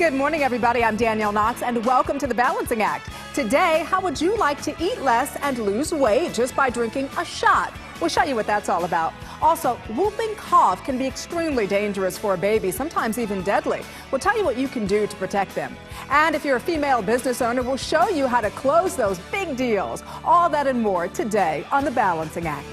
Good morning, everybody. I'm Danielle Knox, and welcome to The Balancing Act. Today, how would you like to eat less and lose weight just by drinking a shot? We'll show you what that's all about. Also, whooping cough can be extremely dangerous for a baby, sometimes even deadly. We'll tell you what you can do to protect them. And if you're a female business owner, we'll show you how to close those big deals. All that and more today on The Balancing Act.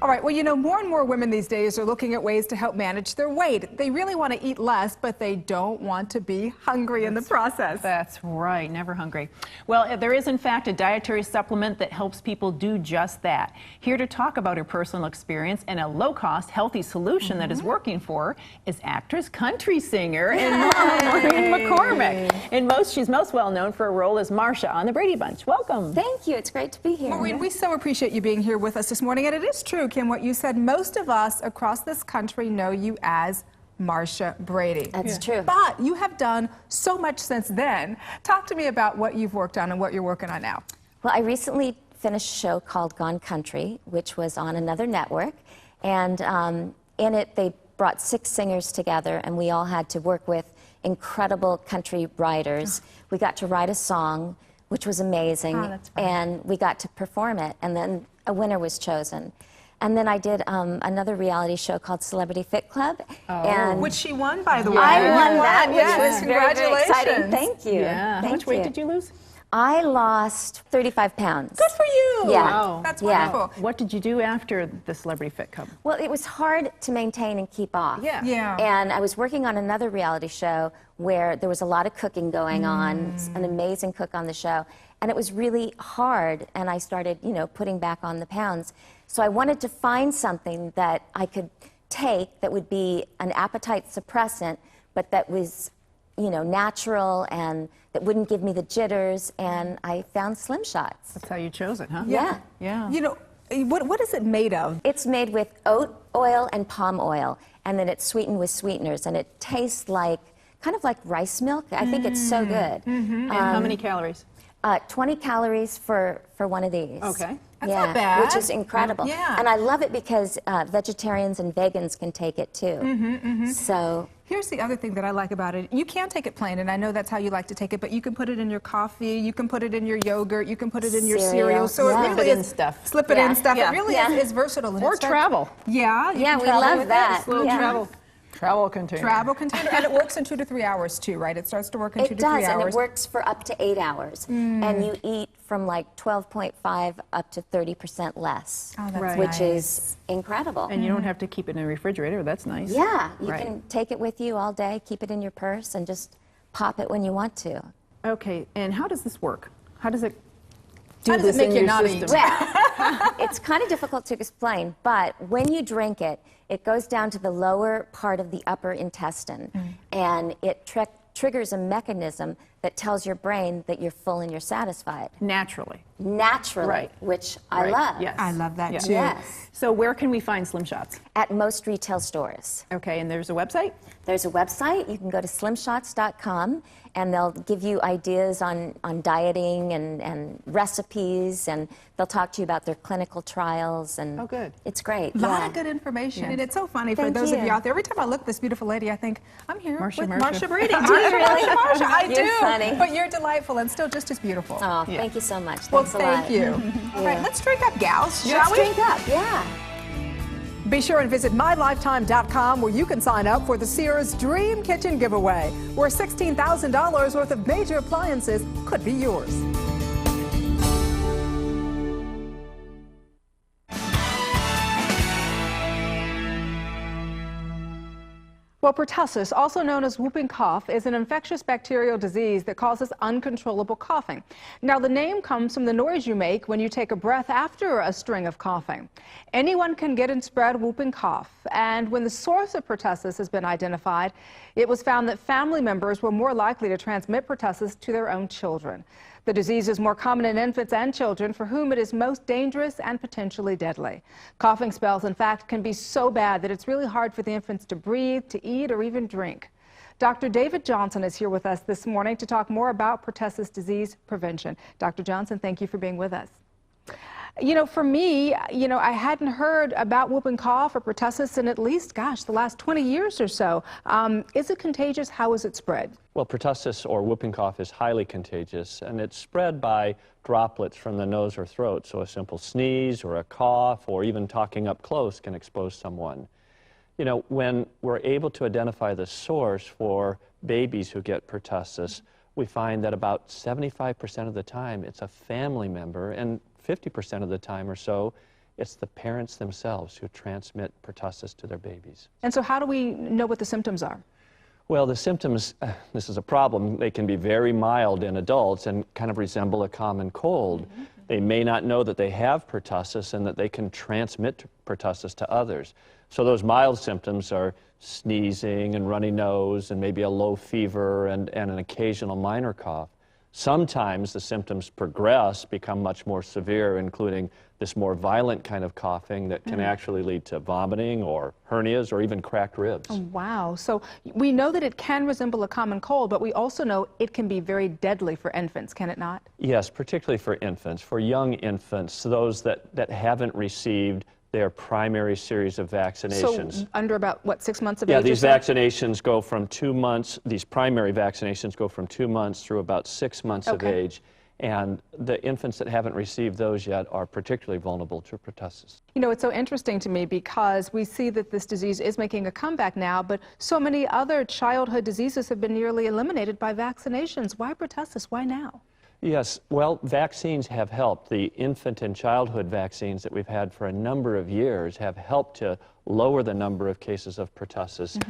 All right, well, you know, more and more women these days are looking at ways to help manage their weight. They really want to eat less, but they don't want to be hungry in the process. That's right, never hungry. Well, there is, in fact, a dietary supplement that helps people do just that. Here to talk about her personal experience and a low-cost, healthy solution that is working for her is actress, country singer, and Maureen McCormick. And she's most well known for a role as Marcia on the Brady Bunch. Welcome. Thank you. It's great to be here. Maureen, we so appreciate you being here with us this morning. And it is true, Kim, what you said. Most of us across this country know you as Marcia Brady. That's true. But you have done so much since then. Talk to me about what you've worked on and what you're working on now. Well, I recently finished a show called Gone Country, which was on another network. And in it, they brought 6 singers together, and we all had to work with incredible country writers. We got to write a song, which was amazing. Oh, that's fun. And we got to perform it, and then a winner was chosen. And then I did another reality show called Celebrity Fit Club. And Which she won, by the way. I won that, which Yes, was very, very exciting. Thank you. Yeah. How much weight did you lose? I lost 35 pounds. Good for you. Yeah. Wow. That's Yeah. wonderful. What did you do after the Celebrity Fit Club? Well, it was hard to maintain and keep off. Yeah. And I was working on another reality show where there was a lot of cooking going on, an amazing cook on the show, and it was really hard, and I started, you know, putting back on the pounds. So I wanted to find something that I could take that would be an appetite suppressant, but that was, you know, natural and that wouldn't give me the jitters, and I found SlimShots. That's how you chose it, huh? Yeah. Yeah. You know, what is it made of? It's made with oat oil and palm oil, and then it's sweetened with sweeteners, and it tastes like, kind of like rice milk. I think it's so good. And how many calories? 20 calories for one of these. Okay. That's not bad. Which is incredible. Yeah. And I love it because vegetarians and vegans can take it too. So Here's the other thing that I like about it. You can take it plain, and I know that's how you like to take it, but you can put it in your coffee, you can put it in your yogurt, you can put it in your cereal. So Yeah. it really Slip it in is stuff. Slip it in stuff. Yeah. It really Yeah. is versatile. And Or it's travel. Yeah. you Yeah, can we travel love with that. this. Little Yeah. travel container. Travel container, and it works in 2 to 3 hours too, right? It starts to work in 2 it to 3 does, and hours. it works for up to 8 hours. And you eat from like 12.5 up to 30% less, Oh, that's Right. which nice. is incredible. And you don't have to keep it in the refrigerator. That's nice. Yeah, you Right. can take it with you all day, keep it in your purse, and just pop it when you want to. Okay, and how does this work? How does it do How does it this make in you your not system? eat? Well, it's kind of difficult to explain, but when you drink it, it goes down to the lower part of the upper intestine, and it triggers a mechanism that tells your brain that you're full and you're satisfied. Naturally. Naturally, Right. which I Right. love. Yes. I love that Yeah. too. Yes. So where can we find SlimShots? At most retail stores. Okay, and there's a website? There's a website. You can go to slimshots.com, and they'll give you ideas on dieting and recipes, and they'll talk to you about their clinical trials. And Oh, good. It's great. A lot yeah. of good information. And it's so funny for Thank those of you you. out there. Every time I look at this beautiful lady, I think, I'm here Marcia, with Marcia. Marcia Brady. Do you really? Marcia, I You're do. funny. But you're delightful and still just as beautiful. Oh, thank you so much. Well, Thanks a lot. thank you. All right, let's drink up, gals, shall Let's we? drink up. Yeah. Be sure and visit mylifetime.com where you can sign up for the Sears Dream Kitchen Giveaway, where $16,000 worth of major appliances could be yours. Well, pertussis, also known as whooping cough, is an infectious bacterial disease that causes uncontrollable coughing. Now, the name comes from the noise you make when you take a breath after a string of coughing. Anyone can get and spread whooping cough, and when the source of pertussis has been identified, it was found that family members were more likely to transmit pertussis to their own children. The disease is more common in infants and children for whom it is most dangerous and potentially deadly. Coughing spells, in fact, can be so bad that it's really hard for the infants to breathe, to eat, or even drink. Dr. David Johnson is here with us this morning to talk more about pertussis disease prevention. Dr. Johnson, thank you for being with us. You know, for me, I hadn't heard about whooping cough or pertussis in at least, gosh, the last 20 years or so. Is it contagious? How is it spread? Well, pertussis or whooping cough is highly contagious, and it's spread by droplets from the nose or throat. So a simple sneeze or a cough or even talking up close can expose someone. You know, when we're able to identify the source for babies who get pertussis, we find that about 75% of the time it's a family member, and 50% of the time or so, it's the parents themselves who transmit pertussis to their babies. And so how do we know what the symptoms are? Well, the symptoms, this is a problem, they can be very mild in adults and kind of resemble a common cold. They may not know that they have pertussis and that they can transmit pertussis to others. So those mild symptoms are sneezing and runny nose and maybe a low fever and an occasional minor cough. Sometimes the symptoms progress, become much more severe, including this more violent kind of coughing that can actually lead to vomiting or hernias or even cracked ribs. Oh, wow. So we know that it can resemble a common cold, but we also know it can be very deadly for infants, can it not? Yes, particularly for infants, for young infants, those that haven't received their primary series of vaccinations. So under about, what, 6 months of age? Yeah, these vaccinations go from 2 months, these primary vaccinations go from 2 months through about 6 months of age. And the infants that haven't received those yet are particularly vulnerable to pertussis. You know, it's so interesting to me because we see that this disease is making a comeback now, but so many other childhood diseases have been nearly eliminated by vaccinations. Why pertussis? Why now? Yes, well, vaccines have helped. The infant and childhood vaccines that we've had for a number of years have helped to lower the number of cases of pertussis.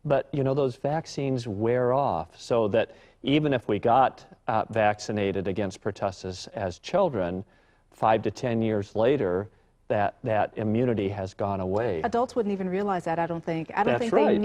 But, you know, those vaccines wear off, so that even if we got vaccinated against pertussis as children, 5 to 10 years later, that immunity has gone away. Adults wouldn't even realize that, I don't think. I don't That's think right.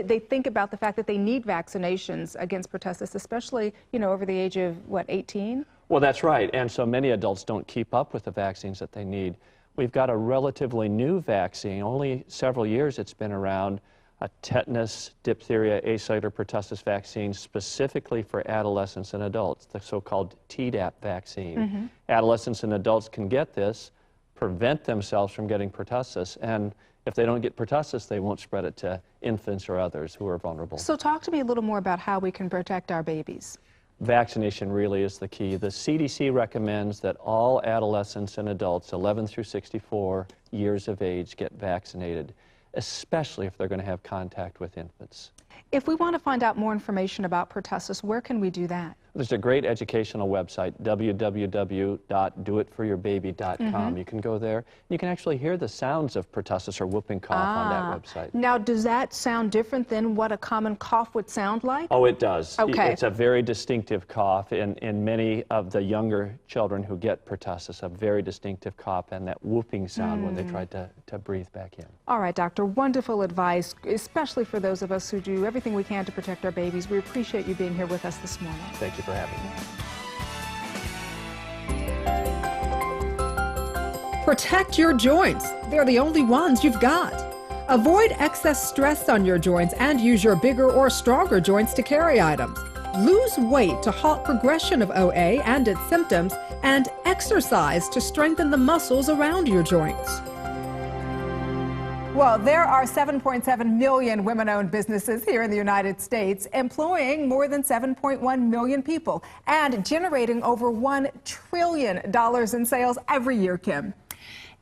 they think about the fact that they need vaccinations against pertussis, especially, you know, over the age of, what, 18? Well, that's right. And so many adults don't keep up with the vaccines that they need. We've got a relatively new vaccine, only several years it's been around, a tetanus, diphtheria, acellular pertussis vaccine specifically for adolescents and adults, the so-called Tdap vaccine. Adolescents and adults can get this, prevent themselves from getting pertussis, and if they don't get pertussis, they won't spread it to infants or others who are vulnerable. So talk to me a little more about how we can protect our babies. Vaccination really is the key. The CDC recommends that all adolescents and adults 11 through 64 years of age get vaccinated, especially if they're going to have contact with infants. If we want to find out more information about pertussis, where can we do that? There's a great educational website, www.doitforyourbaby.com. You can go there. You can actually hear the sounds of pertussis or whooping cough on that website. Now, does that sound different than what a common cough would sound like? Oh, it does. Okay. It's a very distinctive cough in many of the younger children who get pertussis, a very distinctive cough and that whooping sound when they try to breathe back in. All right, doctor, wonderful advice, especially for those of us who do everything we can to protect our babies. We appreciate you being here with us this morning. Thank you for having me. Protect your joints. They're the only ones you've got. Avoid excess stress on your joints and use your bigger or stronger joints to carry items. Lose weight to halt progression of OA and its symptoms, and exercise to strengthen the muscles around your joints. Well, there are 7.7 million women-owned businesses here in the United States, employing more than 7.1 million people and generating over $1 trillion in sales every year, Kim.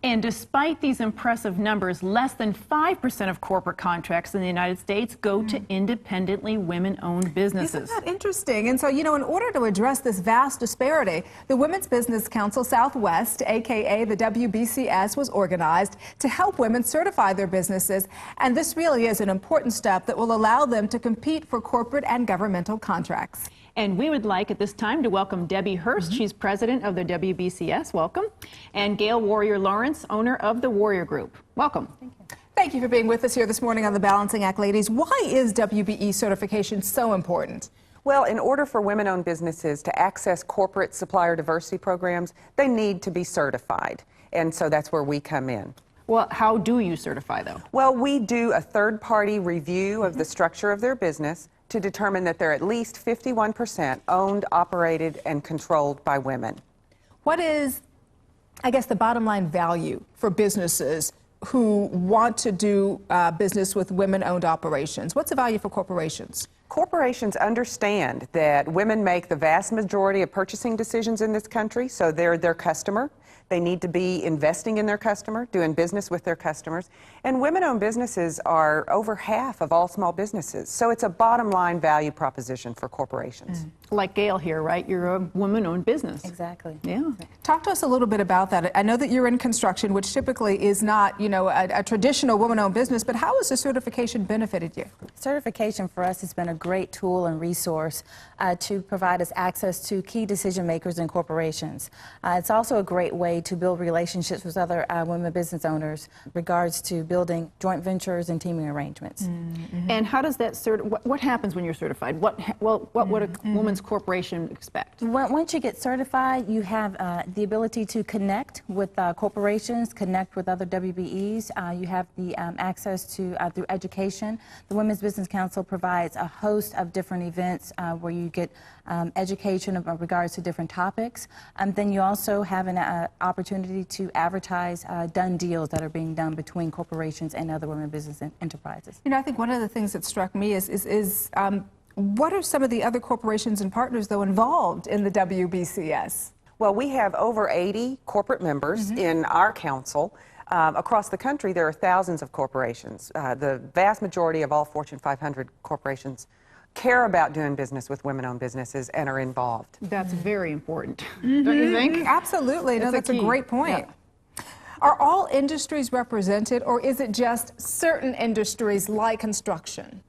And despite these impressive numbers, less than 5% of corporate contracts in the United States go to independently women-owned businesses. Isn't that interesting? And so, you know, in order to address this vast disparity, the Women's Business Council Southwest, aka the WBCS, was organized to help women certify their businesses. And this really is an important step that will allow them to compete for corporate and governmental contracts. And we would like at this time to welcome Debbie Hurst. She's president of the WBCS. Welcome. And Gail Warrior-Lawrence, owner of the Warrior Group. Welcome. Thank you. Thank you for being with us here this morning on The Balancing Act, ladies. Why is WBE certification so important? Well, in order for women-owned businesses to access corporate supplier diversity programs, they need to be certified. And so that's where we come in. Well, how do you certify, though? Well, we do a third-party review of the structure of their business to determine that they're at least 51% owned, operated, and controlled by women. What is, I guess, the bottom line value for businesses who want to do business with women-owned operations? What's the value for corporations? Corporations understand that women make the vast majority of purchasing decisions in this country, so they're their customer. They need to be investing in their customer, doing business with their customers. And women-owned businesses are over half of all small businesses. So it's a bottom line value proposition for corporations. Like Gail here, right? You're a woman-owned business. Exactly. Yeah. Talk to us a little bit about that. I know that you're in construction, which typically is not, you know, a traditional woman-owned business, but how has the certification benefited you? Certification for us has been a great tool and resource to provide us access to key decision makers in corporations. It's also a great way to build relationships with other women business owners in regards to building joint ventures and teaming arrangements. And how does that what happens when you're certified? What would a woman's corporation expect? Once you get certified, you have the ability to connect with corporations, connect with other WBEs. You have the access to through education. The Women's Business Council provides a host of different events where you get education in regards to different topics. Then you also have an opportunity to advertise done deals that are being done between corporations and other women business enterprises. You know, I think one of the things that struck me is what are some of the other corporations and partners, though, involved in the WBCS? Well, we have over 80 corporate members in our council. Across the country, there are thousands of corporations. The vast majority of all Fortune 500 corporations care about doing business with women-owned businesses and are involved. That's very important, don't you think? Absolutely. No, that's a great point. Yeah. Are all industries represented, or is it just certain industries like construction?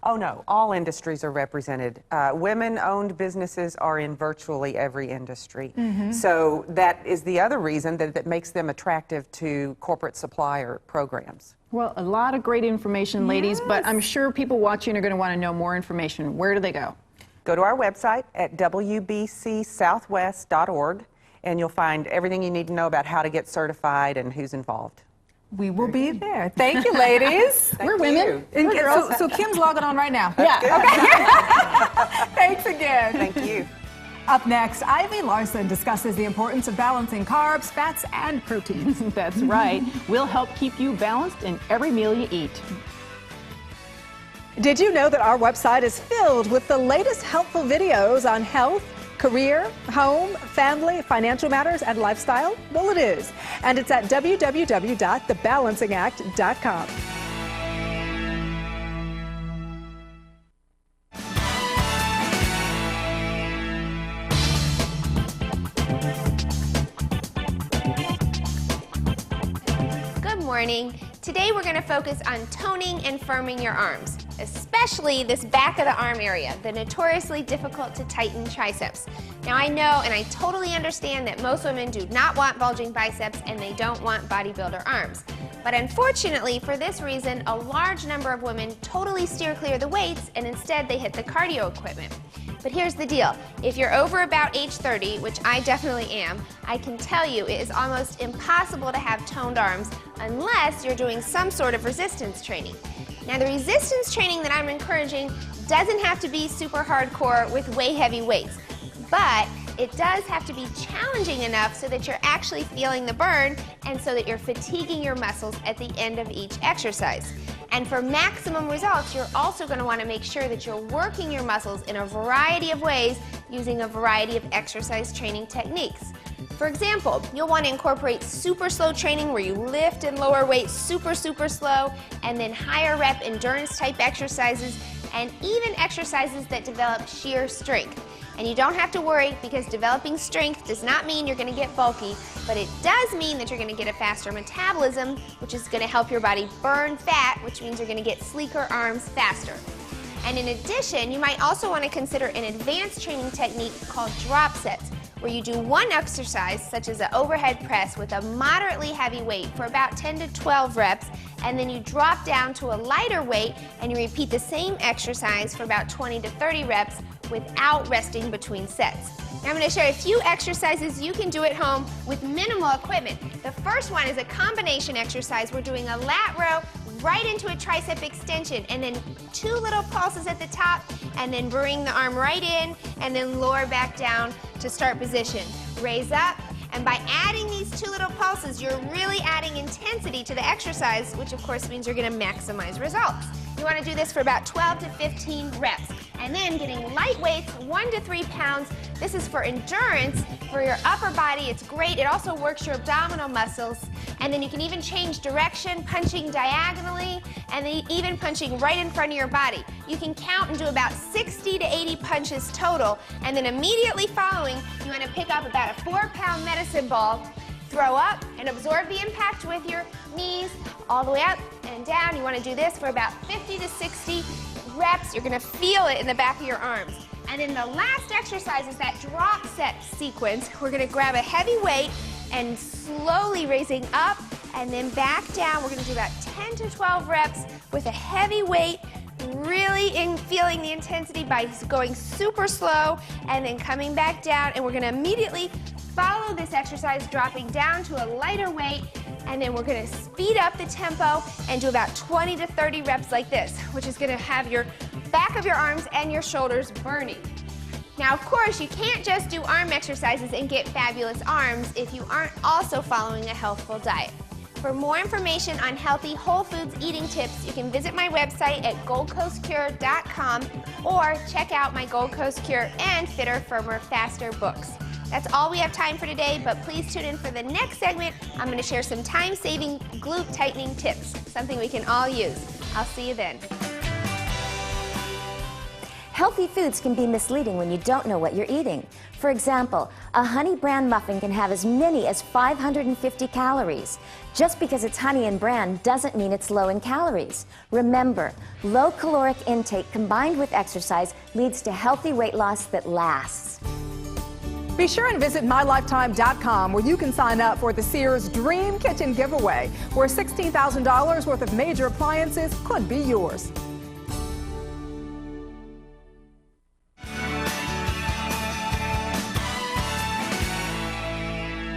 Oh, no. All industries are represented. Women-owned businesses are in virtually every industry. So that is the other reason that makes them attractive to corporate supplier programs. Well, a lot of great information, ladies, but I'm sure people watching are going to want to know more information. Where do they go? Go to our website at wbcsouthwest.org, and you'll find everything you need to know about how to get certified and who's involved. We will be there. Thank you, ladies. We're women. And so Kim's logging on right now. Yeah. Okay. Thanks again. Thank you. Up next, Ivy Larson discusses the importance of balancing carbs, fats, and proteins. That's right. We'll help keep you balanced in every meal you eat. Did you know that our website is filled with the latest helpful videos on health, career, home, family, financial matters, and lifestyle? Well, it is. And it's at www.thebalancingact.com. Good morning. Today we're going to focus on toning and firming your arms, especially this back of the arm area, the notoriously difficult to tighten triceps. Now I know and I totally understand that most women do not want bulging biceps and they don't want bodybuilder arms. But unfortunately, for this reason, a large number of women totally steer clear of the weights and instead they hit the cardio equipment. But here's the deal. If you're over about age 30, which I definitely am, I can tell you it is almost impossible to have toned arms unless you're doing some sort of resistance training. Now the resistance training that I'm encouraging doesn't have to be super hardcore with way heavy weights, but it does have to be challenging enough so that you're actually feeling the burn and so that you're fatiguing your muscles at the end of each exercise. And for maximum results, you're also going to want to make sure that you're working your muscles in a variety of ways using a variety of exercise training techniques. For example, you'll want to incorporate super slow training where you lift and lower weights super slow, and then higher rep endurance type exercises, and even exercises that develop sheer strength. And you don't have to worry because developing strength does not mean you're going to get bulky, but it does mean that you're going to get a faster metabolism, which is going to help your body burn fat, which means you're going to get sleeker arms faster. And in addition, you might also want to consider an advanced training technique called drop sets, where you do one exercise, such as an overhead press with a moderately heavy weight for about 10 to 12 reps, and then you drop down to a lighter weight and you repeat the same exercise for about 20 to 30 reps without resting between sets. Now I'm going to show you a few exercises you can do at home with minimal equipment. The first one is a combination exercise. We're doing a lat row right into a tricep extension, and then 2 little pulses at the top, and then bring the arm right in, and then lower back down to start position. Raise up, and by adding these 2 little pulses, you're really adding intensity to the exercise, which of course means you're going to maximize results. You want to do this for about 12 to 15 reps. And then getting light weights, 1 to 3 pounds. This is for endurance, for your upper body. It's great. It also works your abdominal muscles. And then you can even change direction, punching diagonally, and then even punching right in front of your body. You can count and do about 60 to 80 punches total. And then immediately following, you want to pick up about a 4-pound medicine ball, throw up, and absorb the impact with your knees all the way up and down. You want to do this for about 50 to 60 reps. You're going to feel it in the back of your arms. And then the last exercise is that drop set sequence. We're going to grab a heavy weight and slowly raising up and then back down. We're going to do about 10 to 12 reps with a heavy weight, really feeling the intensity by going super slow and then coming back down. And we're going to immediately follow this exercise, dropping down to a lighter weight, and then we're going to speed up the tempo and do about 20 to 30 reps like this, which is going to have your back of your arms and your shoulders burning. Now, of course, you can't just do arm exercises and get fabulous arms if you aren't also following a healthful diet. For more information on healthy whole foods eating tips, you can visit my website at goldcoastcure.com or check out my Gold Coast Cure and Fitter, Firmer, Faster books. That's all we have time for today, but please tune in for the next segment. I'm going to share some time-saving glute tightening tips, something we can all use. I'll see you then. Healthy foods can be misleading when you don't know what you're eating. For example, a honey bran muffin can have as many as 550 calories. Just because it's honey and bran doesn't mean it's low in calories. Remember, low caloric intake combined with exercise leads to healthy weight loss that lasts. Be sure and visit mylifetime.com where you can sign up for the Sears Dream Kitchen giveaway, where $16,000 worth of major appliances could be yours.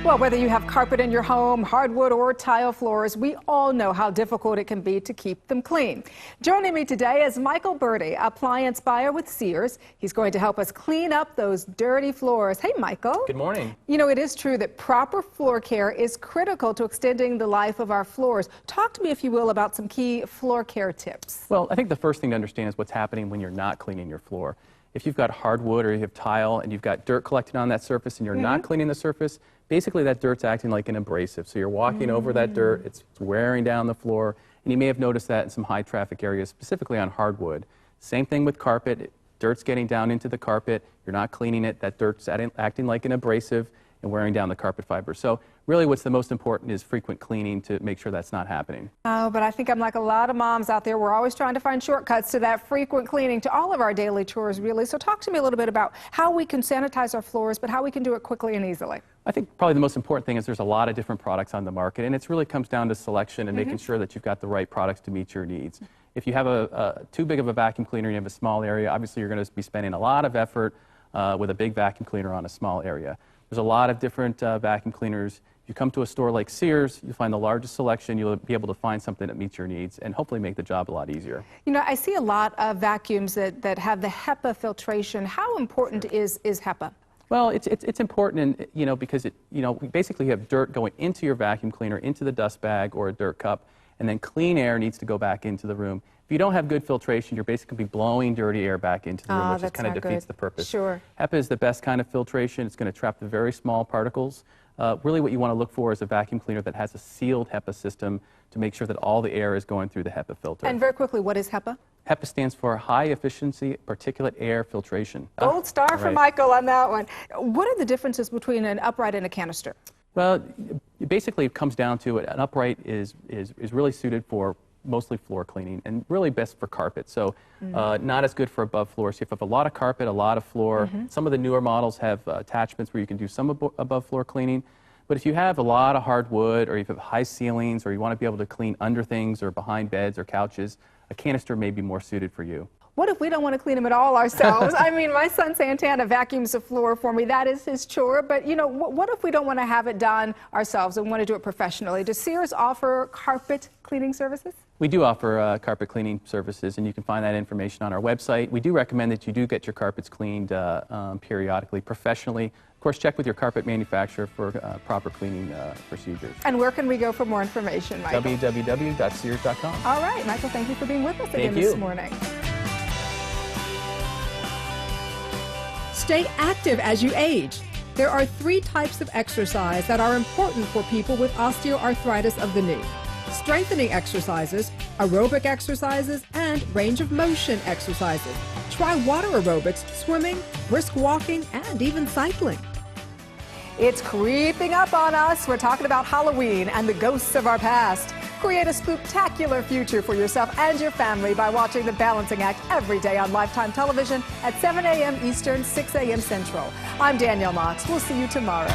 Well, whether you have carpet in your home, hardwood or tile floors, we all know how difficult it can be to keep them clean. Joining me today is Michael Brady, appliance buyer with Sears. He's going to help us clean up those dirty floors. Hey, Michael. Good morning. You know, it is true that proper floor care is critical to extending the life of our floors. Talk to me, if you will, about some key floor care tips. Well, I think the first thing to understand is what's happening when you're not cleaning your floor. If you've got hardwood or you have tile and you've got dirt collected on that surface and you're not cleaning the surface, basically that dirt's acting like an abrasive. So you're walking over that dirt, it's wearing down the floor, and you may have noticed that in some high traffic areas, specifically on hardwood. Same thing with carpet. Dirt's getting down into the carpet, you're not cleaning it, that dirt's acting like an abrasive and wearing down the carpet fiber. So really what's the most important is frequent cleaning to make sure that's not happening. Oh, but I think I'm like a lot of moms out there. We're always trying to find shortcuts to that frequent cleaning, to all of our daily chores, really. So talk to me a little bit about how we can sanitize our floors, but how we can do it quickly and easily. I think probably the most important thing is there's a lot of different products on the market, and it really comes down to selection and making sure that you've got the right products to meet your needs. If you have too big of a vacuum cleaner and you have a small area, obviously you're going to be spending a lot of effort with a big vacuum cleaner on a small area. There's a lot of different vacuum cleaners. If you come to a store like Sears, you'll find the largest selection. You'll be able to find something that meets your needs and hopefully make the job a lot easier. You know, I see a lot of vacuums that have the HEPA filtration. How important is HEPA? Well, it's important, because basically you have dirt going into your vacuum cleaner, into the dust bag or a dirt cup, and then clean air needs to go back into the room. If you don't have good filtration, you're basically blowing dirty air back into the room, which just kind of defeats the purpose. Sure. HEPA is the best kind of filtration. It's going to trap the very small particles. Really what you want to look for is a vacuum cleaner that has a sealed HEPA system to make sure that all the air is going through the HEPA filter. And very quickly, what is HEPA? HEPA stands for High Efficiency Particulate Air Filtration. Gold star for Michael on that one. What are the differences between an upright and a canister? Well, basically it comes down to an upright is really suited for mostly floor cleaning, and really best for carpet. So not as good for above floor. So if you have a lot of carpet, a lot of floor, some of the newer models have attachments where you can do some above floor cleaning. But if you have a lot of hardwood, or you have high ceilings, or you want to be able to clean under things or behind beds or couches, a canister may be more suited for you. What if we don't want to clean them at all ourselves? I mean, my son Santana vacuums the floor for me. That is his chore. But, you know, what if we don't want to have it done ourselves and want to do it professionally? Does Sears offer carpet cleaning services? We do offer carpet cleaning services, and you can find that information on our website. We do recommend that you do get your carpets cleaned periodically, professionally. Of course, check with your carpet manufacturer for proper cleaning procedures. And where can we go for more information, Michael? www.sears.com. All right, Michael, thank you for being with us again this morning. Stay active as you age. There are 3 types of exercise that are important for people with osteoarthritis of the knee: strengthening exercises, aerobic exercises, and range of motion exercises. Try water aerobics, swimming, brisk walking, and even cycling. It's creeping up on us. We're talking about Halloween and the ghosts of our past. Create a spooktacular future for yourself and your family by watching The Balancing Act every day on Lifetime Television at 7 a.m. Eastern, 6 a.m. Central. I'm Danielle Knox. We'll see you tomorrow.